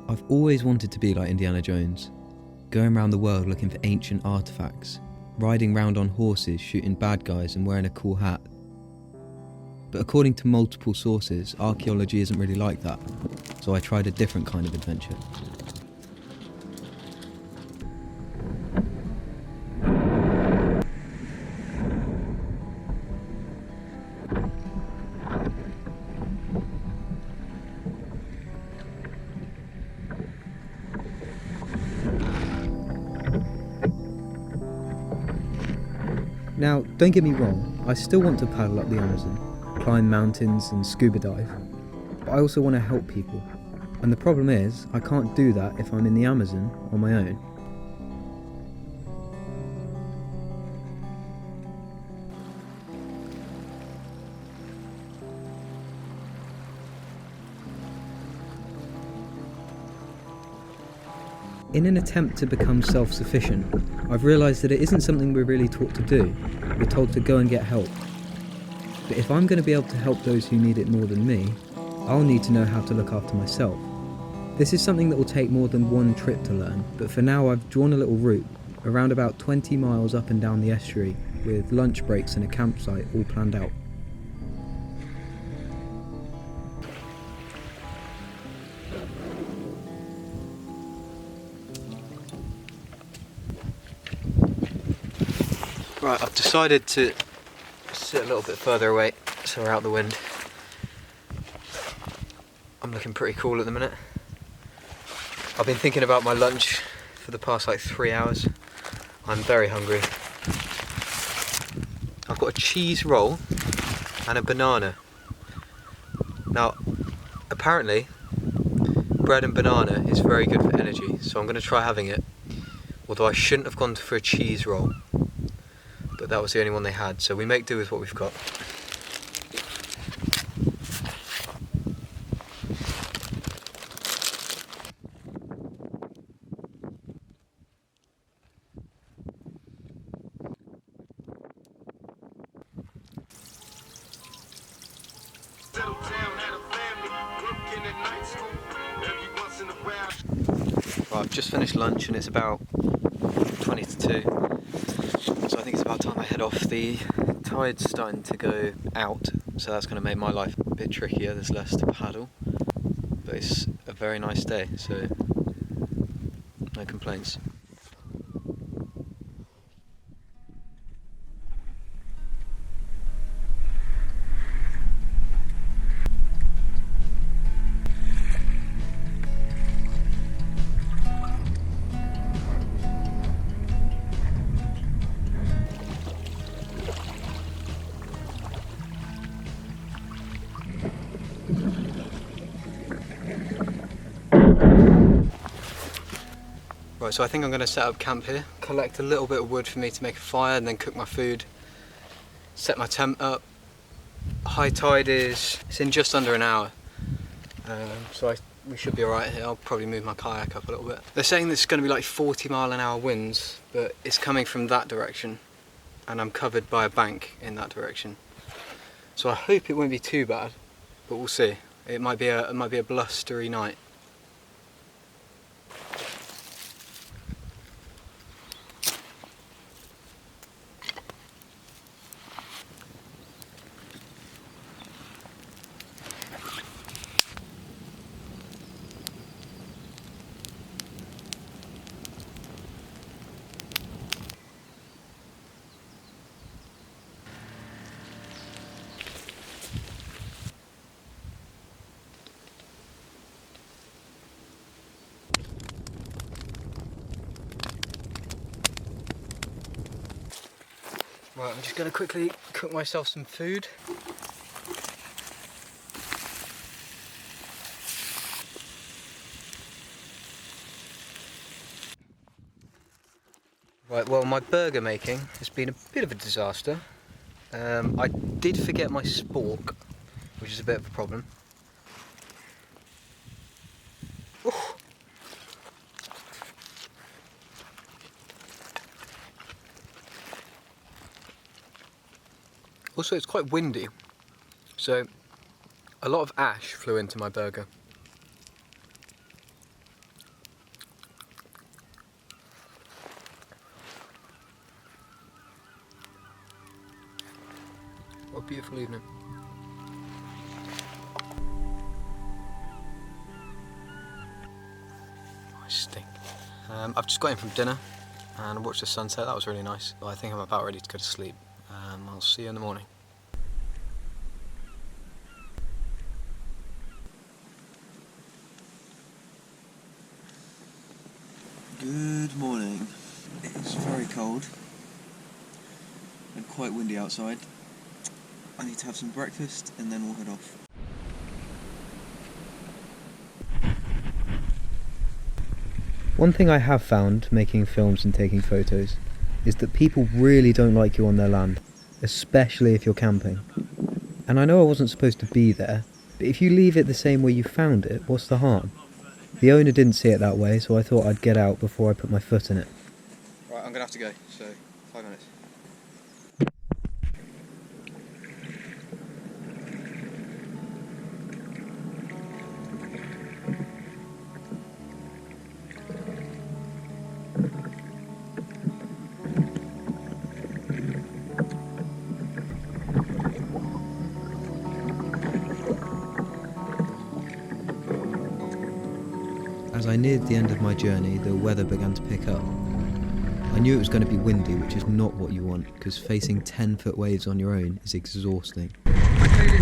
I've always wanted to be like Indiana Jones, going around the world looking for ancient artifacts, riding round on horses, shooting bad guys and wearing a cool hat. But according to multiple sources, archaeology isn't really like that, so I tried a different kind of adventure. Now, don't get me wrong, I still want to paddle up the Amazon, climb mountains and scuba dive, but I also want to help people. And the problem is, I can't do that if I'm in the Amazon on my own. In an attempt to become self-sufficient, I've realised that it isn't something we're really taught to do. We're told to go and get help. But if I'm going to be able to help those who need it more than me, I'll need to know how to look after myself. This is something that will take more than one trip to learn, but for now I've drawn a little route, around about 20 miles up and down the estuary, with lunch breaks and a campsite all planned out. Right, I've decided to sit a little bit further away so we're out the wind. I'm looking pretty cool at the minute. I've been thinking about my lunch for the past 3 hours. I'm very hungry. I've got a cheese roll and a banana. Now, apparently, bread and banana is very good for energy, so I'm going to try having it. Although I shouldn't have gone for a cheese roll. But that was the only one they had, so we make do with what we've got. Right, I've just finished lunch and it's about 20 to 2. So I think it's about time I head off. The tide's starting to go out, so that's going to make my life a bit trickier. There's less to paddle, but it's a very nice day, so no complaints. Right, so I think I'm going to set up camp here, collect a little bit of wood for me to make a fire and then cook my food, set my tent up. High tide it's in just under an hour, so we should be alright here. I'll probably move my kayak up a little bit. They're saying there's going to be 40-mile-an-hour winds, but it's coming from that direction and I'm covered by a bank in that direction. So I hope it won't be too bad, but we'll see. It might be a blustery night. Right, I'm just going to quickly cook myself some food. Right, well, my burger making has been a bit of a disaster. I did forget my spork, which is a bit of a problem. Oof. Also, it's quite windy, so a lot of ash flew into my burger. beautiful evening. I stink. I've just got in from dinner and watched the sunset. That was really nice. But I think I'm about ready to go to sleep. I'll see you in the morning. Good morning. It's very cold and quite windy outside. I need to have some breakfast and then we'll head off. One thing I have found making films and taking photos is that people really don't like you on their land, especially if you're camping. And I know I wasn't supposed to be there, but if you leave it the same way you found it, what's the harm? The owner didn't see it that way, so I thought I'd get out before I put my foot in it. Right, I'm gonna have to go, so 5 minutes. As I neared the end of my journey, the weather began to pick up. I knew it was going to be windy, which is not what you want, because facing 10-foot waves on your own is exhausting. I made it